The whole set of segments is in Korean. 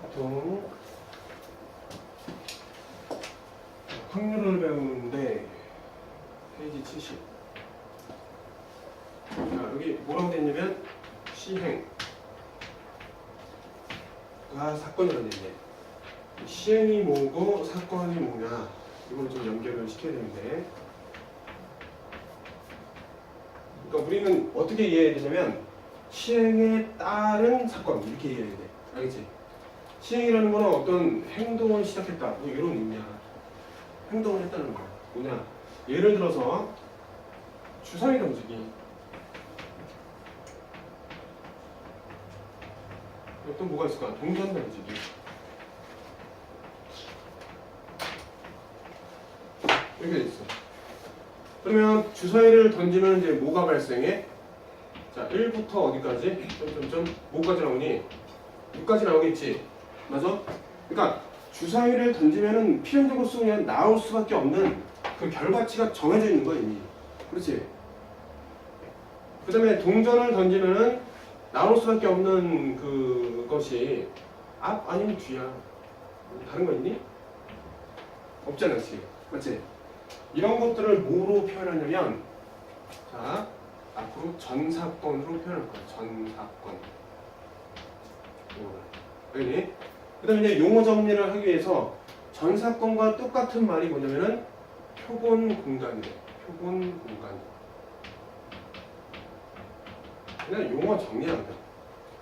보통 확률을 배우는데 페이지 70. 자, 여기 뭐라고 돼 있냐면 시행가 사건이라고 돼 있네. 시행이 뭐고 사건이 뭐냐, 이걸 좀 연결을 시켜야 되는데, 그러니까 우리는 어떻게 이해해야 되냐면 시행에 따른 사건, 이렇게 이해해야 돼. 알겠지? 시행이라는 거는 어떤 행동을 시작했다, 뭐 이런 의미야. 행동을 했다는 거야. 뭐냐, 예를 들어서 주사위 던지기. 또 뭐가 있을까? 동전 던지기. 이렇게 돼 있어. 그러면 주사위를 던지면 이제 뭐가 발생해? 자, 1부터 어디까지? 뭐까지 나오니? 6까지 나오겠지. 맞아? 그러니까 주사위를 던지면은 필연적으로 그냥 나올 수밖에 없는 그 결과치가 정해져 있는 거야, 이미. 그렇지? 그 다음에 동전을 던지면은 나올 수밖에 없는 그것이 앞 아니면 뒤야. 다른 거 있니? 없잖아, 그렇지? 맞지? 이런 것들을 뭐로 표현하냐면, 자, 앞으로 전사건으로 표현할 거야. 전사건. 알겠니? 그 다음에 이제 용어 정리를 하기 위해서 전사건과 똑같은 말이 뭐냐면은 표본 공간이래. 표본 공간. 그냥 용어 정리하거든.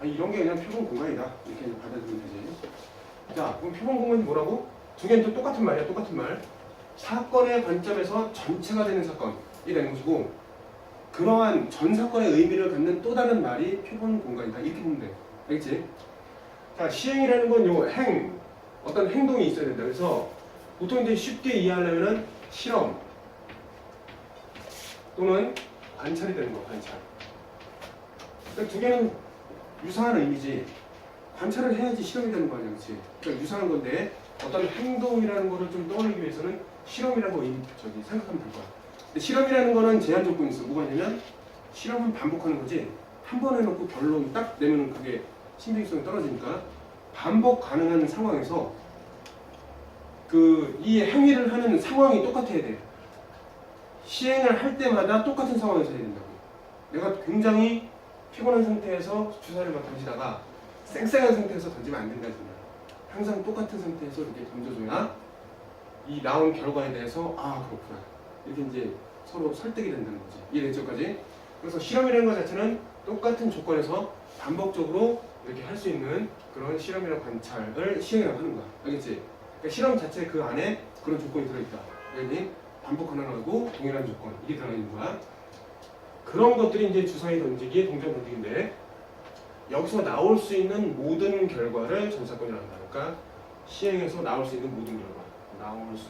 이런 게 그냥 표본 공간이다, 이렇게 받아들이면 되지. 자, 그럼 표본 공간이 뭐라고? 두 개는 또 똑같은 말이야. 똑같은 말. 사건의 관점에서 전체가 되는 사건이 되는 것이고, 그러한 전 사건의 의미를 갖는 또 다른 말이 표본 공간이다, 이렇게 보면 돼. 알겠지? 자, 시행이라는 건 요 어떤 행동이 있어야 된다. 그래서 보통 이제 쉽게 이해하려면은 실험 또는 관찰이 되는 거, 관찰. 그러니까 두 개는 유사한 의미지. 관찰을 해야지 실험이 되는 거 아니야, 그렇지? 그러니까 유사한 건데 어떤 행동이라는 거를 좀 떠올리기 위해서는 실험이라고 생각하면 될 거야. 근데 실험이라는 거는 제한 조건이 있어. 뭐가 있냐면 실험은 반복하는 거지. 한 번 해놓고 결론 딱 내면 그게 신빙성이 떨어지니까 반복 가능한 상황에서 이 행위를 하는 상황이 똑같아야 돼. 시행을 할 때마다 똑같은 상황에서 해야 된다고. 내가 굉장히 피곤한 상태에서 주사를 막 던지다가 쌩쌩한 상태에서 던지면 안 된다 했잖아. 항상 똑같은 상태에서 이렇게 던져줘야 이 나온 결과에 대해서 그렇구나, 이렇게 이제 서로 설득이 된다는 거지. 이해됐죠까지? 그래서 실험이라는 것 자체는 똑같은 조건에서 반복적으로 이렇게 할 수 있는 그런 실험이나 관찰을 시행이라고 하는 거야. 알겠지? 그러니까 실험 자체 그 안에 그런 조건이 들어있다. 알겠니? 반복 가능하고 동일한 조건, 이게 들어있는 거야. 그런 것들이 이제 주사위 던지기, 동전 던지기인데, 여기서 나올 수 있는 모든 결과를 전사건이라고 한다. 그러니까 시행에서 나올 수 있는 모든 결과, 나올 수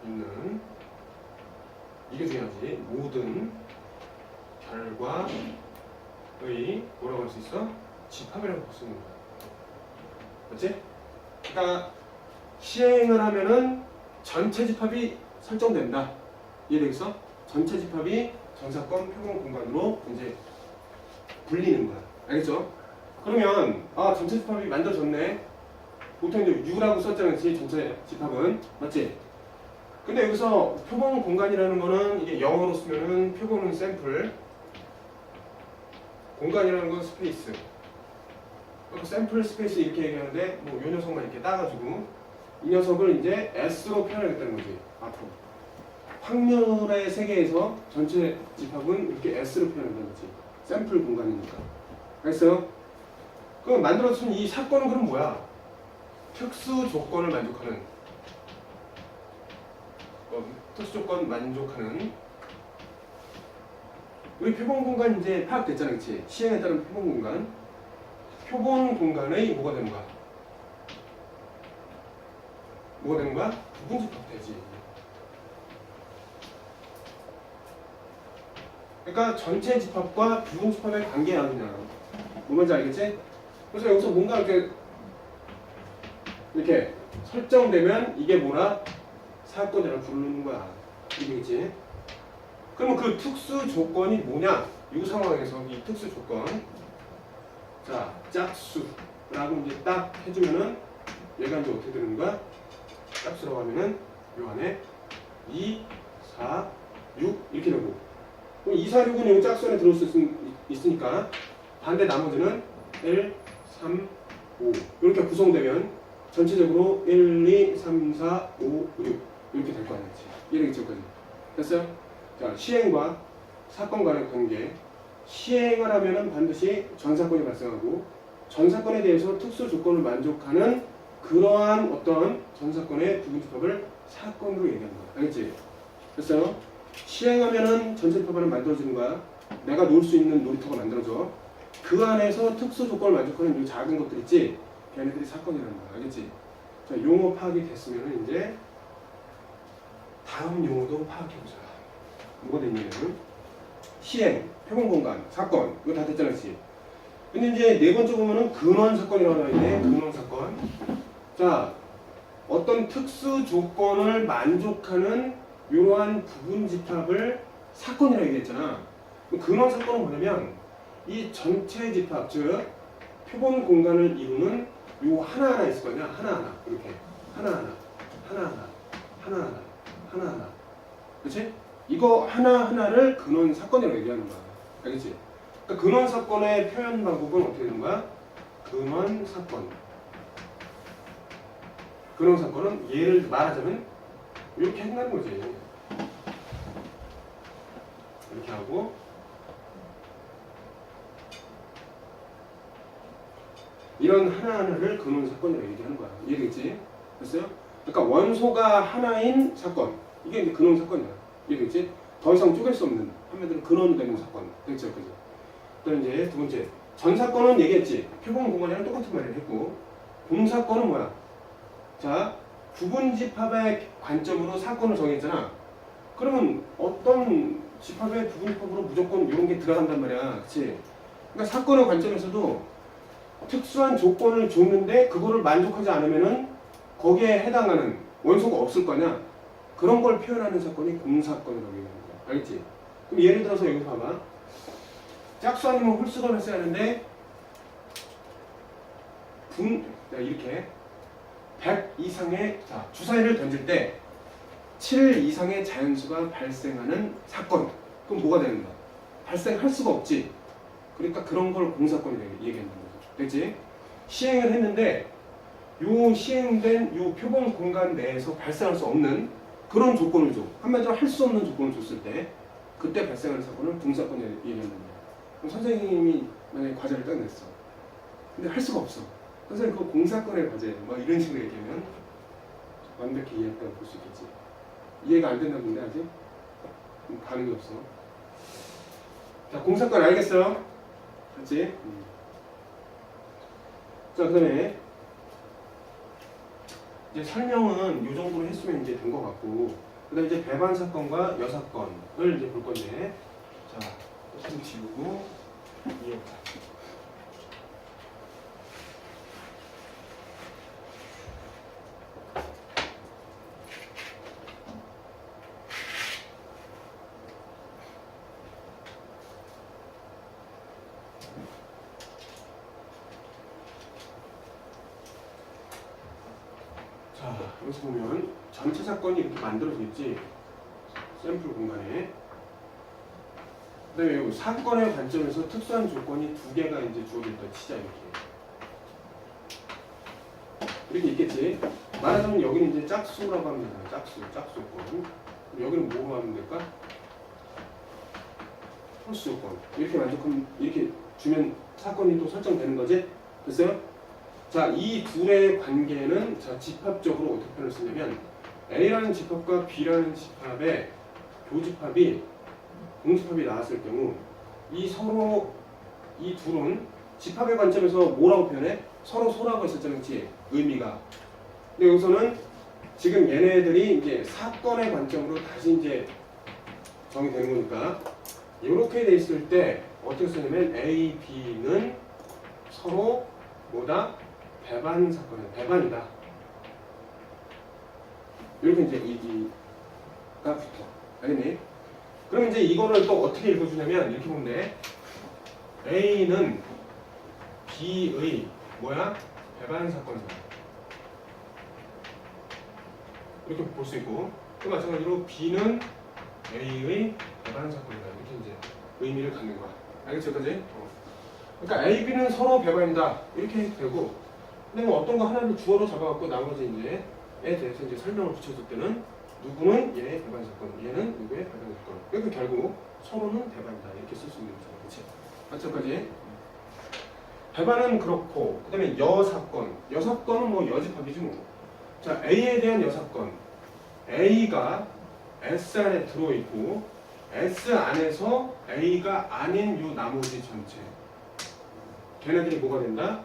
있는, 이게 중요하지. 모든 결과의 뭐라고 할 수 있어? 집합이라고 볼 수 있는 거야. 맞지? 그러니까 시행을 하면은 전체 집합이 설정된다. 이해되겠어? 전체 집합이 전사건 표본 공간으로 이제 불리는 거야. 알겠죠? 그러면 전체 집합이 만들어졌네. 보통 이제 U라고 썼잖아, 전체 집합은. 맞지? 근데 여기서 표본 공간이라는 거는 이게 영어로 쓰면은 표본은 샘플, 공간이라는 건 스페이스. 샘플 스페이스 이렇게 얘기하는데 뭐 이 녀석만 이렇게 따가지고 이 녀석을 이제 S로 표현하겠다는 거지. 앞으로 확률의 세계에서 전체 집합은 이렇게 S로 표현한다는 거지. 샘플 공간이니까. 알겠어요? 그럼 만들어진 이 사건은 그럼 뭐야? 특수 조건을 만족하는, 특수 조건 만족하는, 우리 표본 공간 이제 파악됐잖아, 그치? 시행에 따른 표본 공간. 표본 공간의 뭐가 되는 거야? 뭐가 되는 거야? 부분 집합 되지. 그러니까 전체 집합과 부분 집합의 관계야, 그냥. 뭔지 알겠지? 그래서 여기서 뭔가 이렇게 설정되면 이게 뭐라? 사건이라고 부르는 거야. 이해겠지? 그러면 그 특수 조건이 뭐냐? 이 상황에서 이 특수 조건, 자 짝수라고 이제 딱 해주면은 얘가 이제 어떻게 되는 거야? 짝수라고 하면은 요 안에 2, 4, 6 이렇게 되고, 그럼 2, 4, 6은 여기 짝수 안에 들어올 수 있으니까 반대 나머지는 1, 3, 5 이렇게 구성되면 전체적으로 1, 2, 3, 4, 5, 6 이렇게 될 거 아니야. 이래기까지 됐어요? 자, 시행과 사건 간의 관계. 시행을 하면은 반드시 전사건이 발생하고, 전사건에 대해서 특수 조건을 만족하는 그러한 어떤 전사건의 부분집합을 사건으로 얘기하는 거야. 알겠지? 됐어요? 시행하면은 전체집합은 만들어지는 거야. 내가 놀 수 있는 놀이터가 만들어져. 그 안에서 특수 조건을 만족하는 이 작은 것들 있지? 걔네들이 사건이라는 거야. 알겠지? 자, 용어 파악이 됐으면 이제 다음 용어도 파악해보자. 뭐가 됐냐면 시행, 표본공간, 사건 이거 다 됐잖아. 그치? 근데 이제 네 번째 보면은 근원 사건이라고 나와 있네. 근원 사건. 자, 어떤 특수 조건을 만족하는 이러한 부분 집합을 사건이라고 얘기했잖아. 근원 사건은 뭐냐면 이 전체 집합, 즉 표본 공간을 이루는 요 하나하나 있을 거냐. 하나하나 이렇게 하나하나 하나하나 하나하나 하나하나, 그렇지? 이거 하나하나를 근원 사건이라고 얘기하는 거야. 알겠지? 그러니까 근원 사건의 표현 방법은 어떻게 되는 거야? 근원 사건. 근원 사건은 예를 말하자면 이렇게 한다는 거지. 이렇게 하고 이런 하나하나를 근원 사건이라고 얘기하는 거야. 이해되겠지? 됐어요? 그러니까 원소가 하나인 사건. 이게 이제 근원 사건이야. 이해되겠지? 더 이상 쪼갤 수 없는 한마디로 근원되는 사건. 됐죠? 그죠? 그다음 이제 두 번째. 전 사건은 얘기했지. 표본 공간이랑 똑같은 말을 했고, 공 사건은 뭐야? 자, 부분 집합의 관점으로 사건을 정했잖아. 그러면 어떤 집합의 부분 집합으로 무조건 이런 게 들어간단 말이야. 그치? 그러니까 사건의 관점에서도 특수한 조건을 줬는데 그거를 만족하지 않으면은 거기에 해당하는 원소가 없을 거냐? 그런 걸 표현하는 사건이 공사건이라고 얘기하는 거야. 알겠지? 그럼 예를 들어서 여기 봐봐. 짝수 아니면 홀수가 발생하는데 이렇게 100 이상의 주사위를 던질 때 7 이상의 자연수가 발생하는 사건. 그럼 뭐가 되는 거야? 발생할 수가 없지. 그러니까 그런 걸 공사건이라고 얘기하는 거죠. 됐지? 시행을 했는데 요 시행된 요 표본 공간 내에서 발생할 수 없는 그런 조건을 줘. 한마디로 할 수 없는 조건을 줬을 때 그때 발생하는 사건을 공사건이라고 얘기하는 거야. 그럼 선생님이 만약에 과제를 딱 냈어. 근데 할 수가 없어. 선생님 그거 공사건의 과제예요. 막 이런 식으로 얘기하면 완벽히 이해했다고 볼 수 있겠지. 이해가 안 된다 본데 아직? 반응이 없어. 자, 공사건 알겠어요? 맞지? 자, 그 다음에 이제 설명은 이 정도로 했으면 이제 된 것 같고, 그 다음에 이제 배반 사건과 여사건을 이제 볼 건데, 자, 좀 지우고 이해해보자. 자, 여기서 보면 전체 사건이 이렇게 만들어져 있지. 샘플 공간에. 그 다음에 여기 사건의 관점에서 특수한 조건이 두 개가 이제 주어졌다 치자. 이렇게 있겠지. 말하자면 여기는 이제 짝수라고 하면 되잖아. 짝수 조건. 여기는 뭐로 하면 될까? 홀수 조건. 이렇게 만족하면, 이렇게 주면 사건이 또 설정되는 거지. 됐어요? 자, 이 둘의 관계는 자, 집합적으로 어떻게 표현을 쓰냐면 A라는 집합과 B라는 집합의 교집합이 공집합이 나왔을 경우 이 둘은 집합의 관점에서 뭐라고 표현해? 서로 소라고 했었잖아. 그치? 의미가. 근데 여기서는 지금 얘네들이 이제 사건의 관점으로 다시 이제 정의되는 거니까 이렇게 돼 있을 때 어떻게 쓰냐면 A, B는 서로 뭐다? 배반 사건이야. 배반이다. 이렇게 이제 얘기가 붙어. 알겠니? 그럼 이제 이거를 또 어떻게 읽어주냐면 이렇게 보면 돼. A는 B의 뭐야? 배반 사건이다. 이렇게 볼 수 있고 또 마찬가지로 B는 A의 배반 사건이다. 이렇게 이제 의미를 갖는 거야. 알겠죠? 여기까지? 그러니까 A, B는 서로 배반이다. 이렇게 해도 되고 근데 뭐 어떤 거 하나를 주어로 잡아갖고 나머지 이제에 대해서 이제 설명을 붙여줄 때는 누구는 얘의 배반 사건, 얘는 누구의 배반 사건. 그러니까 결국 서로는 배반이다. 이렇게 쓸 수 있는 거잖아. 그치? 맞죠까지? 배반은 그렇고 그 다음에 여사건. 여사건은 뭐 여집합이지 뭐. 자, A에 대한 여사건. A가 S 안에 들어있고 S 안에서 A가 아닌 요 나머지 전체. 걔네들이 뭐가 된다?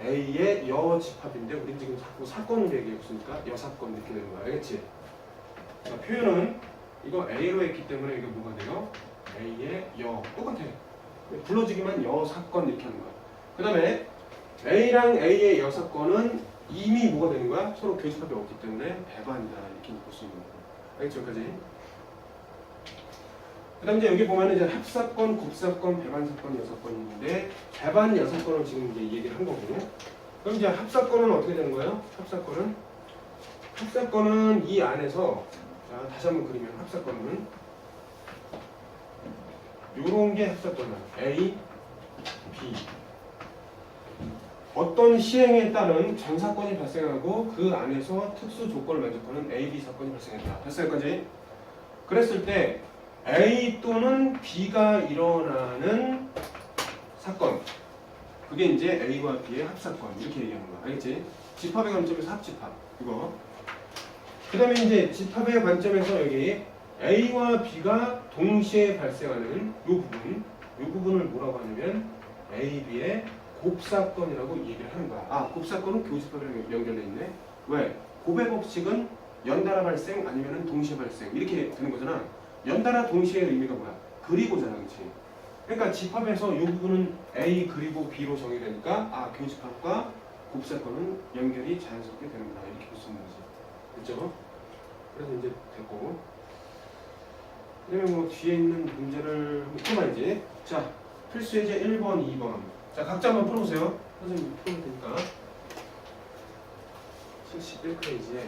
A의 여집합인데 우린 지금 자꾸 사건을 얘기했으니까 여사건 이렇게 되는 거야. 알겠지? 자, 표현은 이거 A로 했기 때문에 이게 뭐가 돼요? A의 여. 똑같아. 불러주기만 여사건 이렇게 하는 거야. 그 다음에 A랑 A의 여사건은 이미 뭐가 되는 거야? 서로 교집합이 없기 때문에 배반이다. 이렇게 볼 수 있는 거야. 알겠죠? 여기까지? 그 다음 이제 여기 보면 이제 합사건, 곱사건, 배반사건, 여사건이 있는데 배반 여사건을 지금 이제 얘기를 한 거고 그럼 이제 합사건은 어떻게 되는 거예요? 합사건은 이 안에서 자 다시 한번 그리면 합사건은 요런 게 합사건이야. A, B 어떤 시행에 따른 전사건이 발생하고 그 안에서 특수 조건을 만족하는 A, B 사건이 발생했다. 됐어요? 여기까지? 그랬을 때 A 또는 B가 일어나는 사건 그게 이제 A와 B의 합사건 이렇게 얘기하는 거야. 알겠지? 집합의 관점에서 합집합 이거 그 다음에 이제 집합의 관점에서 여기 A와 B가 동시에 발생하는 요 부분을 뭐라고 하냐면 A, B의 곱사건이라고 얘기를 하는 거야. 아, 곱사건은 교집합이랑 연결돼 있네. 왜? 곱의 법칙은 연달아 발생 아니면 동시에 발생 이렇게 되는 거잖아. 연달아 동시의 의미가 뭐야? 그리고잖아, 그렇지? 그러니까 집합에서 이 부분은 A 그리고 B로 정의되니까 아 교집합과 곱사건은 연결이 자연스럽게 되는구나 이렇게 볼 수 있는 거지, 그렇죠? 그래서 이제 됐고, 그다음에 뭐 뒤에 있는 문제를 한번 풀어봐야지. 자, 필수 예제 1번, 2번. 자, 각자 한번 풀어보세요. 선생님 풀어볼 테니까. 71페이지에.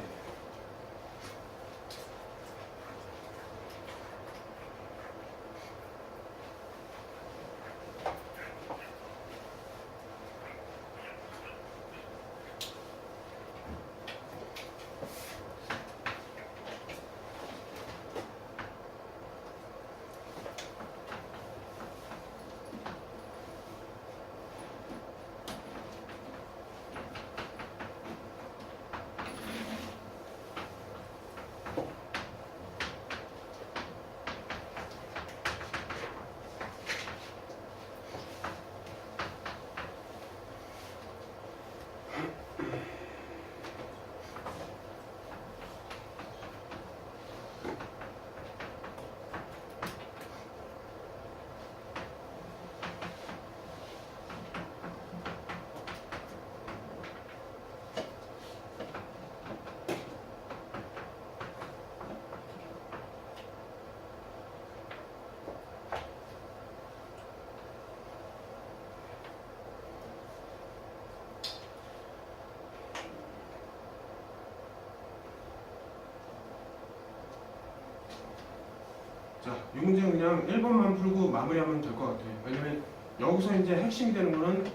자, 이 문제는 그냥 1번만 풀고 마무리하면 될 것 같아. 왜냐면 여기서 이제 핵심이 되는 거는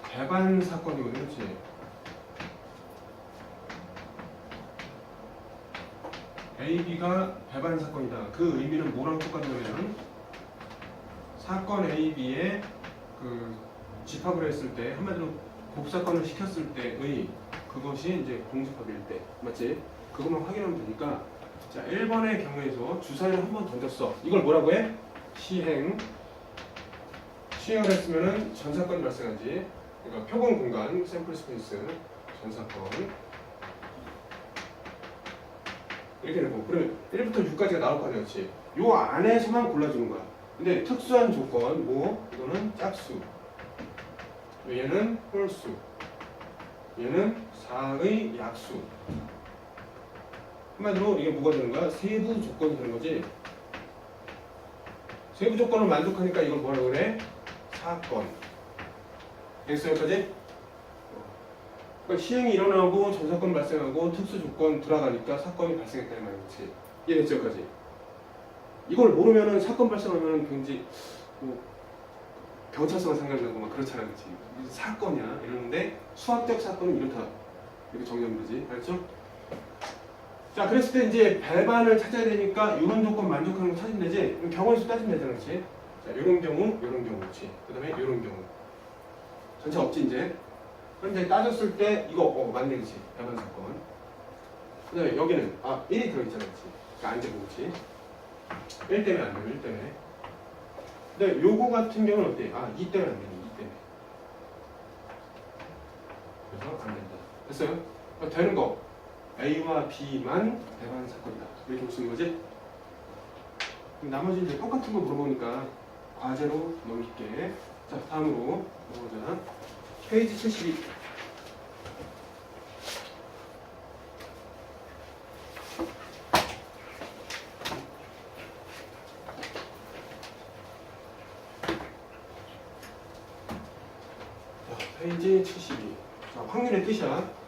배반 사건이거든, 그렇지? A, B가 배반 사건이다. 그 의미는 뭐랑 똑같냐면 사건 A, B의 그 집합을 했을 때 한마디로 곱사건을 시켰을 때의 그것이 이제 공집합일 때, 맞지? 그것만 확인하면 되니까. 자, 1번의 경우에서 주사위를 한 번 던졌어. 이걸 뭐라고 해? 시행을 했으면은 전사건이 발생하지. 그러니까 표본 공간, 샘플 스페이스, 전사건. 이렇게 되고. 그러면 1부터 6까지가 나올 거 아니야, 그렇지? 요 안에서만 골라주는 거야. 근데 특수한 조건, 뭐, 이거는 짝수. 얘는 홀수. 얘는 4의 약수. 한마디로 이게 뭐가 되는 거야? 세부 조건이 되는 거지. 세부 조건을 만족하니까 이걸 뭐라고 그래? 사건. 됐어 여기까지? 그러니까 시행이 일어나고 전사건 발생하고 특수 조건 들어가니까 사건이 발생했다는 말이지. 이해됐죠 여기까지? 이걸 모르면은 사건 발생하면은 굉장히 뭐 경찰서가 생각나고 막 그렇잖아, 그렇지? 사건이야 이러는데 수학적 사건은 이렇다 이렇게 정리하면 되지, 알았죠? 자, 그랬을 때 이제 배반을 찾아야 되니까 이런 조건 만족하는 거 찾으면 되지. 그럼 경우수 따지면 되잖아, 그렇지? 자, 이런 경우, 이런 경우, 그렇지? 그다음에 이런 경우 전체 없지 이제. 그럼 이제 따졌을 때 이거 맞네, 그렇지? 배반 사건. 그다음에 여기는 1이 들어있잖아, 그렇지? 그러니까 안 되고, 그렇지? 1 때문에 안 되고 1 때문에. 근데 요거 같은 경우는 어때? 2 때문에 안 되니, 2 때문에. 그래서 안 된다. 됐어요? 되는 거 A와 B만 배반 사건이다. 이렇게 볼 수 있는 거지? 그럼 나머지 이제 똑같은 거 물어보니까 과제로 넘길게. 자, 다음으로 넘어가자. 페이지 72. 페이지 72. 자, 확률의 뜻이야.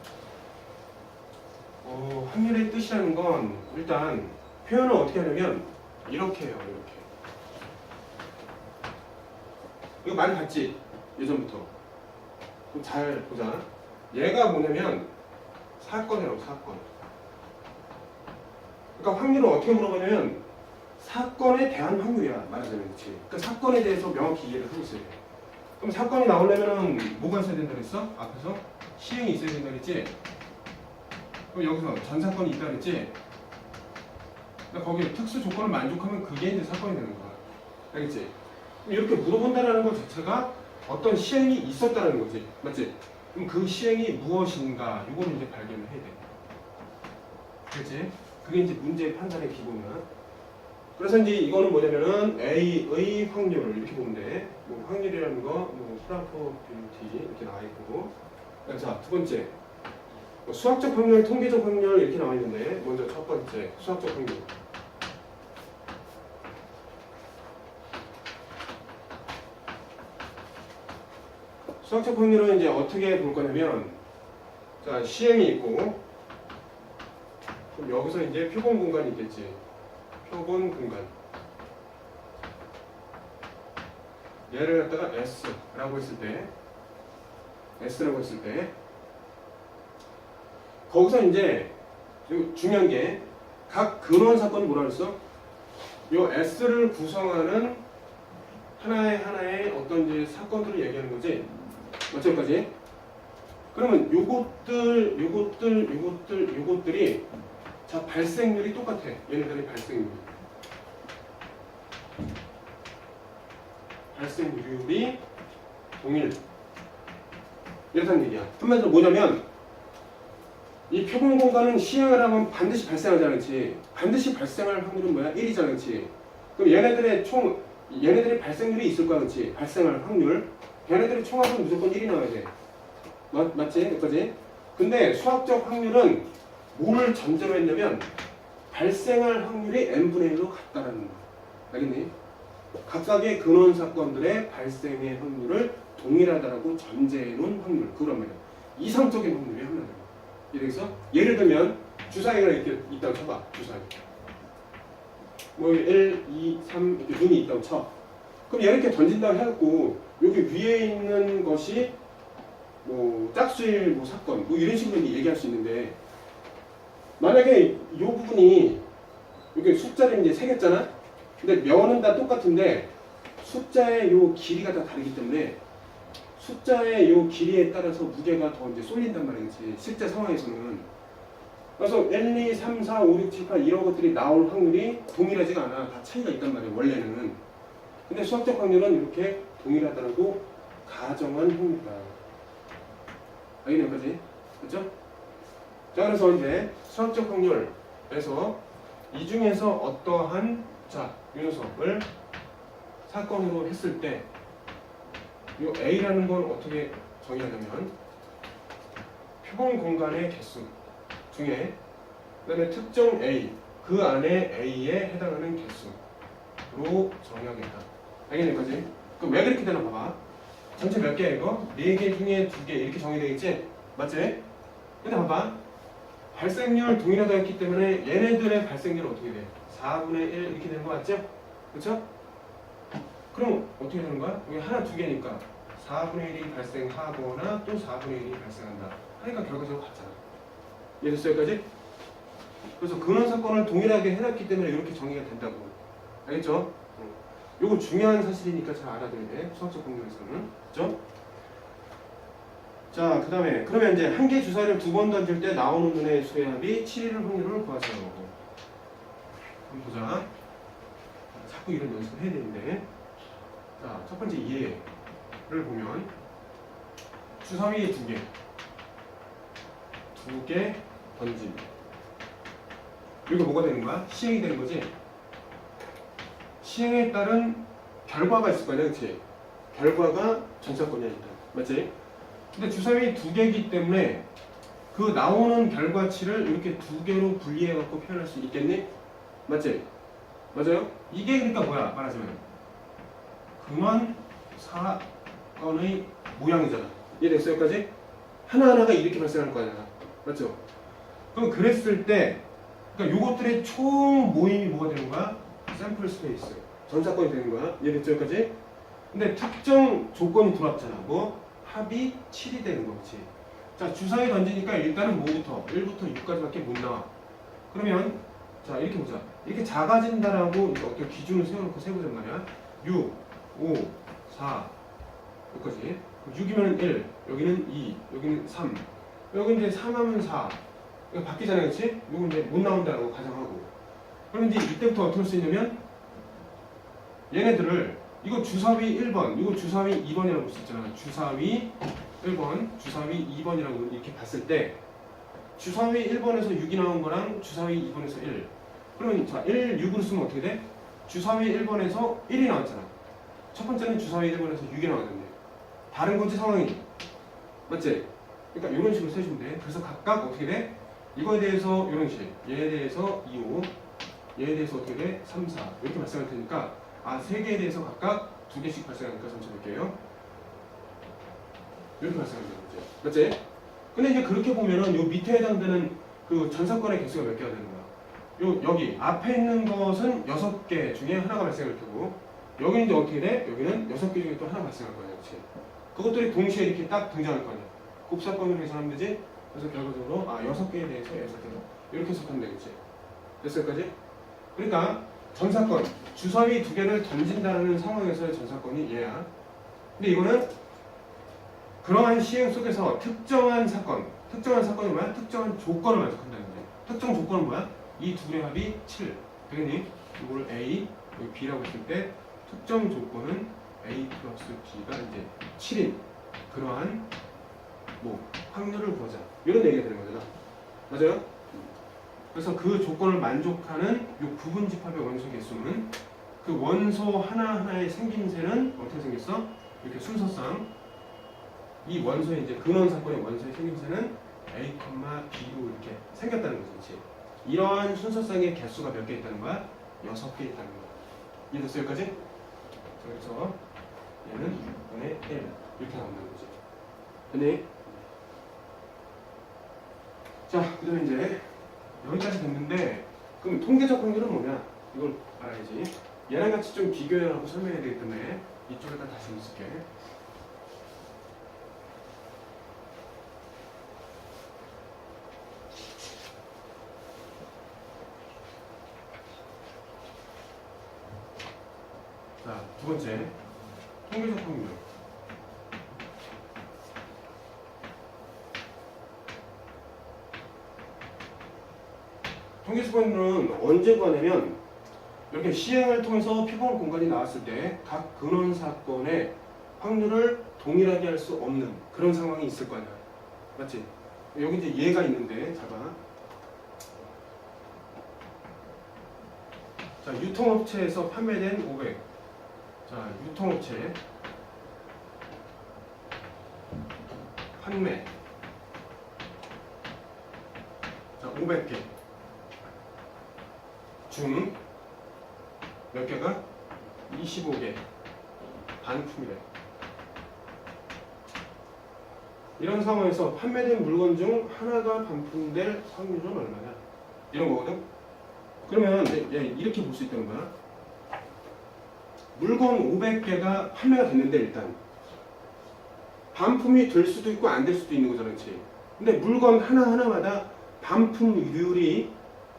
확률의 뜻이라는 건 일단 표현을 어떻게 하냐면 이렇게 해요. 이렇게. 이거 많이 봤지? 예전부터. 그럼 잘 보자. 얘가 뭐냐면 사건이라고, 사건. 그러니까 확률을 어떻게 물어보냐면 사건에 대한 확률이야, 말하자면. 그렇지? 그러니까 사건에 대해서 명확히 이해를 하고 있어야 돼. 그럼 사건이 나오려면 뭐가 있어야 된다 그랬어? 앞에서 시행이 있어야 된다 그랬지? 그럼 여기서 전 사건이 있다 그랬지? 그러니까 거기에 특수 조건을 만족하면 그게 이제 사건이 되는 거야. 알겠지? 이렇게 물어본다는 것 자체가 어떤 시행이 있었다는 거지. 맞지? 그럼 그 시행이 무엇인가? 이거를 이제 발견을 해야 돼. 그렇지? 그게 이제 문제 판단의 기본이야. 그래서 이제 이거는 뭐냐면은 A의 확률 이렇게 보면 돼. 뭐 확률이라는 거, 뭐 프로바빌리티 이렇게 나와 있고. 자, 두 번째. 뭐 수학적 확률, 통계적 확률 이렇게 나와 있는데 먼저 첫 번째 수학적 확률. 수학적 확률은 이제 어떻게 볼 거냐면, 자, 시행이 있고, 그럼 여기서 이제 표본 공간이 있겠지. 표본 공간. 얘를 갖다가 S라고 했을 때, 거기서 이제 중요한 게 각 근원 사건이 뭐라 그랬어? 요 S를 구성하는 하나의 어떤 이제 사건들을 얘기하는 거지. 맞죠, 여기까지? 그러면 요것들이 자, 발생률이 똑같아. 얘네들의 발생률이 동일. 이렇다는 얘기야. 한마디로 뭐냐면 이 표본 공간은 시행을 하면 반드시 발생하잖아, 그렇지? 반드시 발생할 확률은 뭐야? 1이잖아, 그렇지? 그럼 얘네들의 발생률이 있을 거야, 그렇지? 발생할 확률. 얘네들의 총합은 무조건 1이 나와야 돼. 맞지? 여기까지? 근데 수학적 확률은 뭘 전제로 했냐면 발생할 확률이 n분의 1로 같다라는 거. 알겠니? 각각의 근원 사건들의 발생의 확률을 동일하다라고 전제해 놓은 확률. 그런 말이야. 이상적인 확률이 하나다. 이래서 예를 들면 주사위가 이렇게 있다고 쳐봐. 주사위. 뭐 1, 2, 3 이렇게 눈이 있다고 쳐. 그럼 얘 이렇게 던진다고 해갖고 여기 위에 있는 것이 뭐 짝수일 뭐 사건 뭐 이런 식으로 얘기할 수 있는데, 만약에 이 부분이 여기 숫자를 이제 새겼잖아. 근데 면은 다 똑같은데 숫자의 요 길이가 다 다르기 때문에 숫자의 요 길이에 따라서 무게가 더 이제 쏠린단 말이지, 실제 상황에서는. 그래서 1, 2, 3, 4, 5, 6, 7, 8 이런 것들이 나올 확률이 동일하지가 않아. 다 차이가 있단 말이야, 원래는. 근데 수학적 확률은 이렇게 동일하다라고 가정한 확률이다. 알겠네요, 여기까지? 그렇죠? 자, 그래서 이제 수학적 확률에서 이 중에서 어떠한 이 녀석을 사건으로 했을 때 이 A라는 건 어떻게 정의하냐면 표본 공간의 개수 중에 그다음에 특정 A, 그 안에 A에 해당하는 개수, 로 정의하겠다. 알겠니 거지? 그럼 왜 그렇게 되나 봐봐. 전체 몇 개야 이거? 4개 중에 2개 이렇게 정의되겠지? 맞지? 근데 봐봐. 발생률 동일하다 했기 때문에 얘네들의 발생률은 어떻게 돼? 4분의 1 이렇게 되는 거 맞죠? 그쵸? 그럼 어떻게 되는 거야? 여기 하나 두 개니까 4분의 1이 발생하거나 또 4분의 1이 발생한다. 하니까 결과적으로 같잖아. 이해됐어 여기까지? 그래서 근원 사건을 동일하게 해놨기 때문에 이렇게 정의가 된다고. 알겠죠? 요거 중요한 사실이니까 잘 알아둬야 돼. 수학적 공부에서는. 그죠? 자, 그 다음에 그러면 이제 한 개 주사위를 2번 던질 때 나오는 눈의 수의 합이 7일 확률을 구하세요. 한번 보자. 자꾸 이런 연습을 해야 되는데. 자, 첫 번째 예를 보면 주사위 2개. 2개 던짐. 이거 뭐가 되는 거야? 시행이 되는 거지? 시행에 따른 결과가 있을 거 아니야, 그치? 결과가 전사건이야, 일단. 맞지? 근데 주사위 2개이기 때문에 그 나오는 결과치를 이렇게 2개로 분리해갖고 표현할 수 있겠니? 맞지? 맞아요? 이게 그러니까 뭐야, 말하자면. 근원 사건의 모양이잖아. 이해됐어, 여기까지? 하나하나가 이렇게 발생할 거 아니야. 맞죠? 그럼 그랬을 때, 그러니까 요것들의 총 모임이 뭐가 되는 거야? 샘플 스페이스. 전사건이 되는 거야. 이해됐죠, 여기까지? 근데 특정 조건이 들어왔잖아. 뭐? 합이 7이 되는 거지. 자, 주사위 던지니까 일단은 뭐부터? 1부터 6까지밖에 못 나와. 그러면 자, 이렇게 보자. 이렇게 작아진다라고 어떤 기준을 세워놓고 세보잔 말이야. 6, 5, 4 여기까지. 6이면 1, 여기는 2, 여기는 3. 여기 이제 3하면 4. 이거 바뀌잖아요, 그렇지? 이거 이제 못 나온다라고 가정하고. 그럼 이제 이때부터 어떻게 할 수 있냐면 얘네들을 이거 주사위 1번, 이거 주사위 2번이라고 볼 수 있잖아. 주사위 1번, 주사위 2번이라고 이렇게 봤을 때 주사위 1번에서 6이 나온 거랑 주사위 2번에서 1. 그러면 자, 1, 6으로 쓰면 어떻게 돼? 주사위 1번에서 1이 나왔잖아. 첫 번째는 주사위 1번에서 6이 나왔는데 다른 거지 상황이. 맞지? 그러니까 이런 식으로 쓰시면 돼. 그래서 각각 어떻게 돼? 이거에 대해서 이런 식, 얘에 대해서 2, 5, 얘에 대해서 어떻게 돼? 3, 4 이렇게 발생할 테니까 아, 3개에 대해서 각각 2개씩 발생하니까 점쳐볼게요. 이렇게 발생한다는 거죠. 맞지? 근데 이제 그렇게 보면은 요 밑에 해당되는 그 전사건의 개수가 몇 개가 되는 거야? 요, 여기 앞에 있는 것은 6개 중에 하나가 발생할 테고 여기는 이제 어떻게 돼? 여기는 6개 중에 또 하나 발생할 거야. 그렇지? 그것들이 동시에 이렇게 딱 등장할 거 아니야. 곱사건으로 계산하면 되지? 그래서 결과적으로 아, 6개에 대해서 6개로 이렇게 해석하면 되겠지? 됐어 여기까지? 그러니까 전사건, 주사위 2개를 던진다는 상황에서의 전사건이 얘야. 근데 이거는 그러한 시행 속에서 특정한 사건이 뭐야? 특정한 조건을 만족한다는 거야. 특정 조건은 뭐야? 이 둘의 합이 7. 되겠니? 이걸 A, 여기 B라고 했을 때 특정 조건은 A 플러스 B가 이제 7인 그러한 뭐 확률을 구하자. 이런 얘기가 되는 거잖아. 맞아요? 그래서 그 조건을 만족하는 이 부분집합의 원소 개수는 그 원소 하나하나의 생김새는 어떻게 생겼어? 이렇게 순서상 이 원소의 이제 근원 사건의 원소의 생김새는 A, B로 이렇게 생겼다는 거지. 이러한 순서상의 개수가 몇 개 있다는 거야? 6개 있다는 거야. 이해됐어 여기까지? 그래서 얘는 6분의 1 이렇게 나온다는 거지. 됐니? 자, 그 다음에 이제 여기까지 됐는데 그럼 통계적 확률은 뭐냐? 이걸 알아야지. 얘랑 같이 좀 비교해라고 설명해야 되기 때문에 이쪽에다 다시 쓸게. 자, 두 번째 통계적 확률. 통계적 확률은 언제 구하냐면 이렇게 시행을 통해서 피보물 공간이 나왔을 때 각 근원 사건의 확률을 동일하게 할 수 없는 그런 상황이 있을 거 아니야. 맞지? 여기 이제 얘가 있는데 봐봐. 자, 유통업체에서 판매된 500. 자, 유통업체 판매. 자, 500개 중 몇 개가 25개 반품이래. 이런 상황에서 판매된 물건 중 하나가 반품될 확률은 얼마냐? 이런 거거든. 그러면 이렇게 볼 수 있다는 거야. 물건 500개가 판매가 됐는데 일단 반품이 될 수도 있고 안 될 수도 있는 거잖아, 그렇지? 근데 물건 하나하나마다 반품률이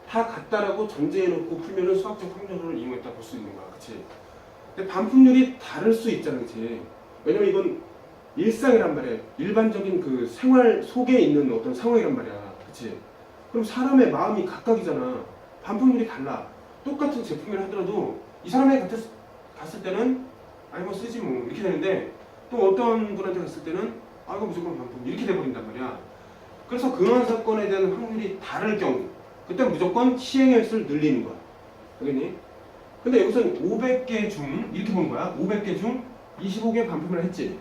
다 같다라고 전제해놓고 풀면은 수학적 확률을 이용했다 볼 수 있는 거야, 그렇지? 근데 반품률이 다를 수 있잖아, 그렇지? 왜냐면 이건 일상이란 말이야. 일반적인 그 생활 속에 있는 어떤 상황이란 말이야, 그렇지? 그럼 사람의 마음이 각각이잖아. 반품률이 달라. 똑같은 제품이라 하더라도 이 사람이 갔을 때는 아니 뭐 쓰지 뭐 이렇게 되는데 또 어떤 분한테 갔을 때는 아 이거 무조건 반품 이렇게 돼버린단 말이야. 그래서 그런 사건에 대한 확률이 다를 경우 그때 무조건 시행의 횟수를 늘리는 거야. 알겠니? 근데 여기서는 500개 중 이렇게 보는 거야. 500개 중 25개 반품을 했지.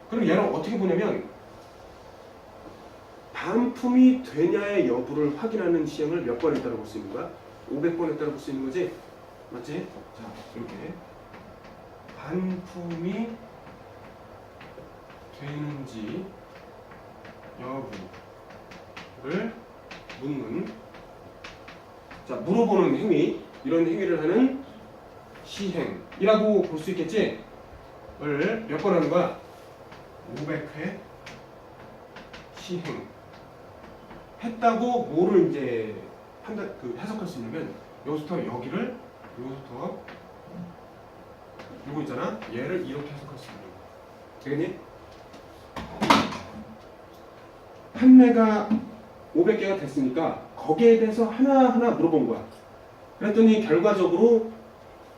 그럼 얘를 어떻게 보냐면 반품이 되냐의 여부를 확인하는 시행을 몇 번 했다고 볼 수 있는 거야? 500번 했다고 볼 수 있는 거지? 맞지? 자, 이렇게 반품이 되는지 여부를 묻는, 자, 물어보는 행위, 이런 행위를 하는 시행이라고 볼 수 있겠지? 을 몇 번 하는 거야? 500회 시행 했다고 뭐를 이제 해석할 수 있냐면 여기서부터 여기를 여기서부터 요거 있잖아, 얘를 이렇게 해석할 수 있는 거야. 되겠니? 판매가 500개가 됐으니까 거기에 대해서 하나하나 물어본 거야. 그랬더니 결과적으로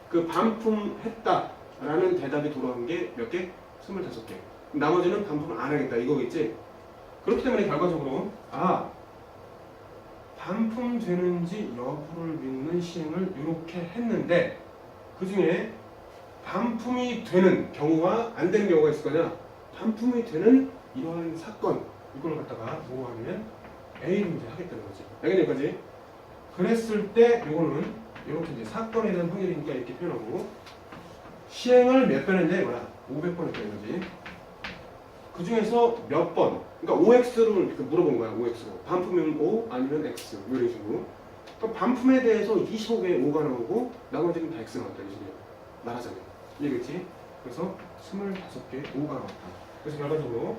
그 반품했다라는 대답이 돌아온 게 몇 개? 25개. 나머지는 반품 안 하겠다 이거겠지? 그렇기 때문에 결과적으로 반품되는지 여부를 묻는 시행을 이렇게 했는데 그 중에 반품이 되는 경우와 안 되는 경우가 있을 거냐? 반품이 되는 이러한 사건 이걸 갖다가 뭐 하면 A를 이제 하겠다는 거지. 알겠니 여기까지? 그랬을 때 요거는 이렇게 이제 사건에 대한 확률이니까 이렇게 표현하고 시행을 몇 번 했냐 이거야. 500번 했다는 거지. 그 중에서 몇 번, 그러니까 OX를 물어본 거야. OX로 반품이면 O 아니면 X 이런 식으로. 그러니까 반품에 대해서 25개의 O가 나오고 나머지는 다 X 나왔다 이 식이야. 말하자면 이해겠지? 그래서 25개의 O가 나왔다. 그래서 결과적으로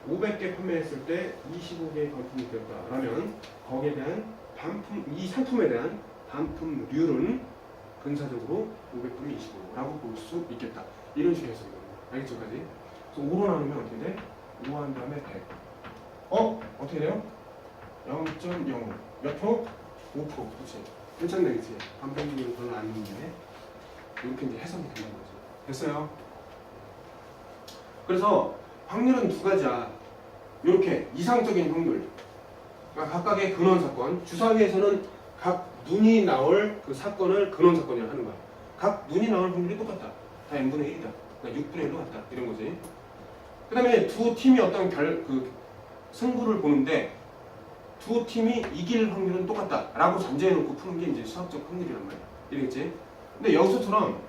500개 판매했을 때 25개의 반품이 되었다라면 거기에 대한 반품, 이 상품에 대한 반품률은 근사적으로 500분의 25라고 볼 수 있겠다. 이런 식의 해석이거든요. 알겠죠까지? 그래서 5로 나누면 어떻게 돼? 5 한 다음에 100. 어떻게 돼요? 0.05. 몇 프로? 5%. 그렇지. 괜찮네, 그렇지? 반품률은 별로 안 있는데 이렇게 이제 해석이 된다는 거지. 됐어요? 그래서 확률은 두 가지야. 이렇게 이상적인 확률. 그러니까 각각의 근원 사건. 주사위에서는 각 눈이 나올 그 사건을 근원 사건이라 하는 거야. 각 눈이 나올 확률이 똑같다. 다 n분의 1이다. 그러니까 6분의 1로 같다. 이런 거지. 그 다음에 두 팀이 어떤 승부를 보는데 두 팀이 이길 확률은 똑같다. 라고 전제해놓고 푸는 게 이제 수학적 확률이란 말이야. 이러겠지? 근데 여기서처럼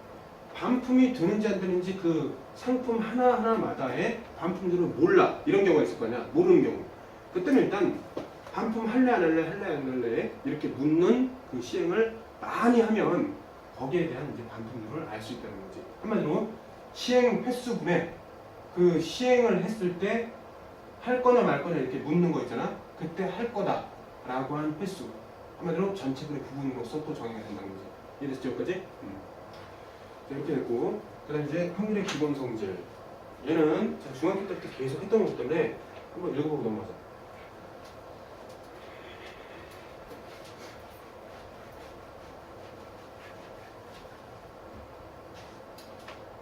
반품이 되는지 안 되는지 그 상품 하나하나마다의 반품률을 몰라. 이런 경우가 있을 거 아니야. 모르는 경우. 그때는 일단 반품 할래 안 할래 할래 안 할래 이렇게 묻는 그 시행을 많이 하면 거기에 대한 이제 반품률을 알 수 있다는 거지. 한마디로 시행 횟수분에 그 시행을 했을 때 할 거나 말 거나 이렇게 묻는 거 있잖아. 그때 할 거다 라고 한 횟수 한마디로 전체분의 부분으로서 또 정의가 된다는 거지. 이해됐죠? 여기까지? 이렇게 됐고 그 다음 이제 확률의 기본 성질. 얘는 중학교 때부터 계속 했던 거기 때문에 한번 읽어보고 넘어가자.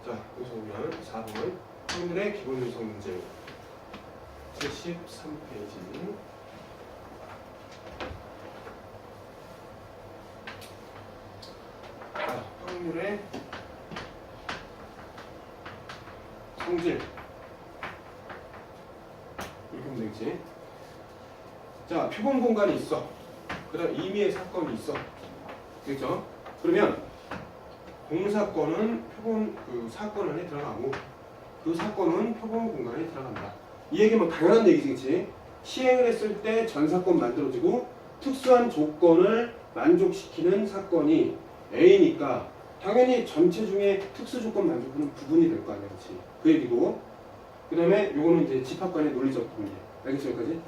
자, 여기서 보면 4번 확률의 기본 성질 73페이지. 확률의 성질 이렇게 하면 되겠지. 자, 표본 공간이 있어. 그 다음 임의의 사건이 있어. 그렇죠? 그러면 공사건은 표본 그 사건 안에 들어가고 그 사건은 표본 공간에 들어간다. 이 얘기 뭐 당연한 얘기지, 그치? 시행을 했을 때 전 사건 만들어지고 특수한 조건을 만족시키는 사건이 A니까 당연히 전체 중에 특수 조건 만족하는 부분이 될 거 아니야, 그치? 그 얘기고. 그 다음에 요거는 이제 집합간의 논리적 동의. 알겠죠, 여기까지?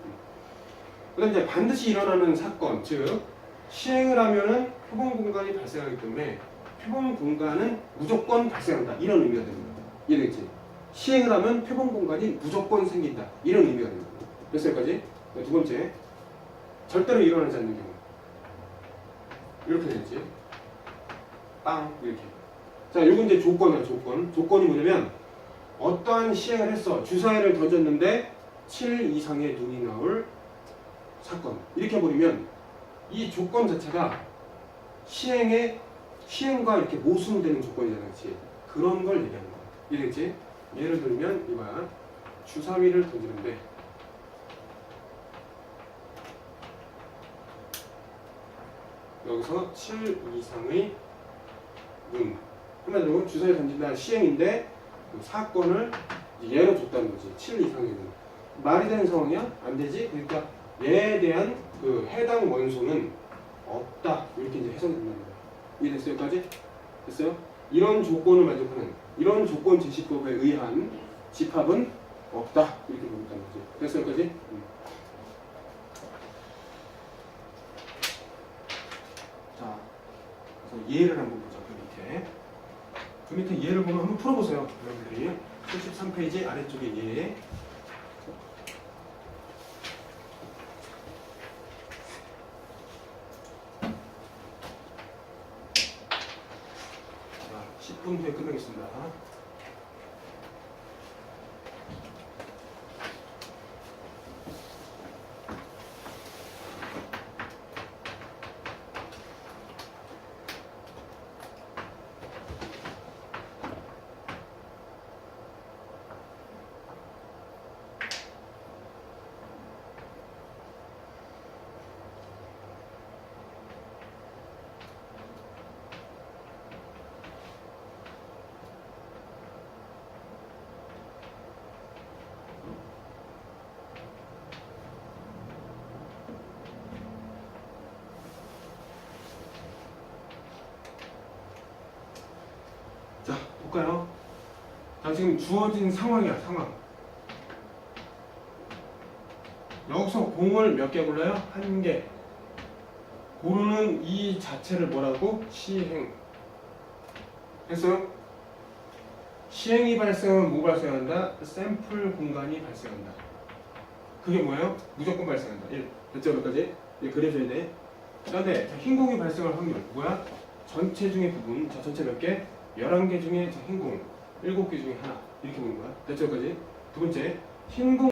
그 다음에 이제 반드시 일어나는 사건, 즉 시행을 하면은 표본 공간이 발생하기 때문에 표본 공간은 무조건 발생한다. 이런 의미가 됩니다. 이해되겠지? 시행을 하면 표본 공간이 무조건 생긴다. 이런 의미가 됩니다. 됐어, 여기까지? 두 번째, 절대로 일어나지 않는 경우. 이렇게 되겠지? 빵, 이렇게. 자, 요건 이제 조건이야, 조건. 조건이 뭐냐면 어떠한 시행을 했어. 주사위를 던졌는데 7 이상의 눈이 나올 사건. 이렇게 해버리면 이 조건 자체가 시행과 이렇게 모순되는 조건이잖아, 그렇지? 그런 걸 얘기하는 거야. 이해됐지? 예를 들면 이거야. 주사위를 던지는데 여기서 7 이상의 눈. 한마디로 주사위 던진다는 시행인데 그 사건을 예로 줬다는 거지. 7 이상의 눈. 말이 되는 상황이야? 안 되지? 그러니까 얘에 대한 그 해당 원소는 없다. 이렇게 이제 해석이 된다는 거야. 이해됐어요? 여기까지? 됐어요? 이런 조건을 만족하는 이런 조건 제시법에 의한 집합은 없다. 이렇게 보겠다는 거지. 됐어요? 여기까지? 자, 그래서 예를 한번 보자. 그 밑에 예를 보면 한번 풀어보세요. 여러분들이 73페이지 아래쪽에 예. 자, 10분 후에 끝내겠습니다. 자, 볼까요? 자, 지금 주어진 상황이야, 상황. 여기서 공을 몇 개 골라요? 한 개. 고르는 이 자체를 뭐라고? 시행. 했어요? 시행이 발생하면 뭐 발생한다? 샘플 공간이 발생한다. 그게 뭐예요? 무조건 발생한다. 1. 됐죠? 여기까지? 그려줘야 돼. 자, 네. 흰 공이 발생할 확률. 뭐야? 전체 중의 부분. 자, 전체 몇 개? 11개 중에 흰 공. 7개 중에 하나. 이렇게 보는 거야. 됐죠? 여기까지? 두 번째. 흰 공